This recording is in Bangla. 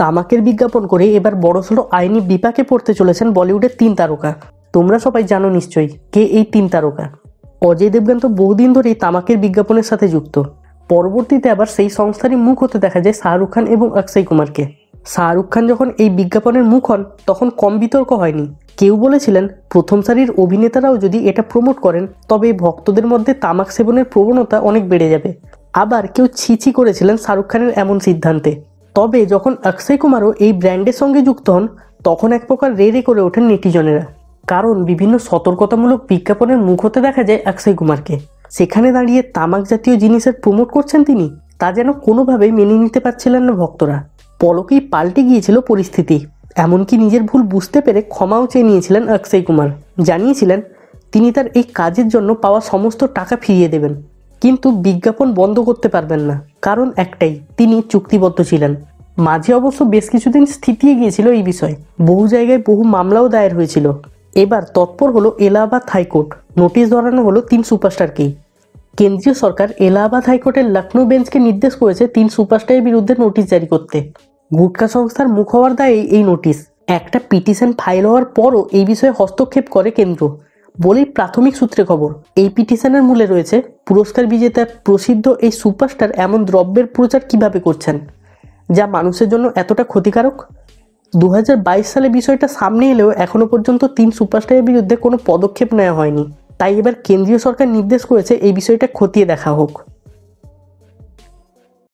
তামাকের বিজ্ঞাপন করে এবার বড়সড় আইনি বিপাকে পড়তে চলেছেন বলিউডের 3 তারকা। তোমরা সবাই জানো নিশ্চয়ই কে এই 3 তারকা। অজয় দেবগন তো বহুদিন ধরেই তামাকের বিজ্ঞাপনের সাথে যুক্ত। পরবর্তীতে আবার সেই সংস্থারই মুখ হতে দেখা যায় শাহরুখ খান এবং অক্ষয় কুমারকে। শাহরুখ খান যখন এই বিজ্ঞাপনের মুখ হন তখন কম বিতর্ক হয়নি। কেউ বলেছিলেন প্রথম সারির অভিনেতারাও যদি এটা প্রমোট করেন তবে ভক্তদের মধ্যে তামাক সেবনের প্রবণতা অনেক বেড়ে যাবে। আবার কেউ ছিছি করেছিলেন শাহরুখ খানের এমন সিদ্ধান্তে। তবে যখন অক্ষয় কুমারও এই ব্র্যান্ডের সঙ্গে যুক্ত হন তখন এক প্রকার রে রে করে ওঠেন নেটিজনেরা। কারণ বিভিন্ন সতর্কতামূলক বিজ্ঞাপনের মুখ হতে দেখা যায় অক্ষয় কুমারকে। সেখানে দাঁড়িয়ে তামাক জাতীয় জিনিসের প্রমোট করছেন তিনি, তা যেন কোনোভাবেই মেনে নিতে পারছিলেন না ভক্তরা। পলকেই পাল্টে গিয়েছিল পরিস্থিতি। এমনকি নিজের ভুল বুঝতে পেরে ক্ষমাও চেয়ে নিয়েছিলেন অক্ষয় কুমার। জানিয়েছিলেন তিনি তার এই কাজের জন্য পাওয়া সমস্ত টাকা ফিরিয়ে দেবেন, কিন্তু বিজ্ঞাপন বন্ধ করতে পারবেন না। কারণ একটাই, তিনি চুক্তিবদ্ধ ছিলেন। মাঝে অবশ্য বেশ কিছুদিন স্থিতিয়ে গিয়েছিল এই বিষয়ে, বহু জায়গায় বহু মামলাও দায়ের হয়েছিল। এবার তৎপর হলো এলাহাবাদ হাইকোর্ট। নোটিশ ধরানো হলো 3 সুপারস্টারকেই। কেন্দ্রীয় সরকার এলাহাবাদ হাইকোর্টের লখনৌ বেঞ্চকে নির্দেশ করেছে 3 সুপারস্টারের বিরুদ্ধে নোটিশ জারি করতে। গুটকা সংস্থার মুখ হওয়ার দায়ে এই নোটিশ। একটা পিটিশন ফাইল হওয়ার পরও এই বিষয়ে হস্তক্ষেপ করে কেন্দ্র বলেই প্রাথমিক সূত্রে খবর। এই পিটিশনের মূলে রয়েছে পুরস্কার বিজেতা প্রসিদ্ধ এই সুপারস্টার এমন দ্রব্যের প্রচার কিভাবে করছেন যা মানুষের জন্য এতটা ক্ষতিকারক। 2022 সালে বিষয়টা সামনে এলেও এখনো পর্যন্ত 3 সুপারস্টারের বিরুদ্ধে কোনো পদক্ষেপ নেওয়া হয়নি। তাই এবার কেন্দ্রীয় সরকার নির্দেশ করেছে এই বিষয়টা খতিয়ে দেখা হোক।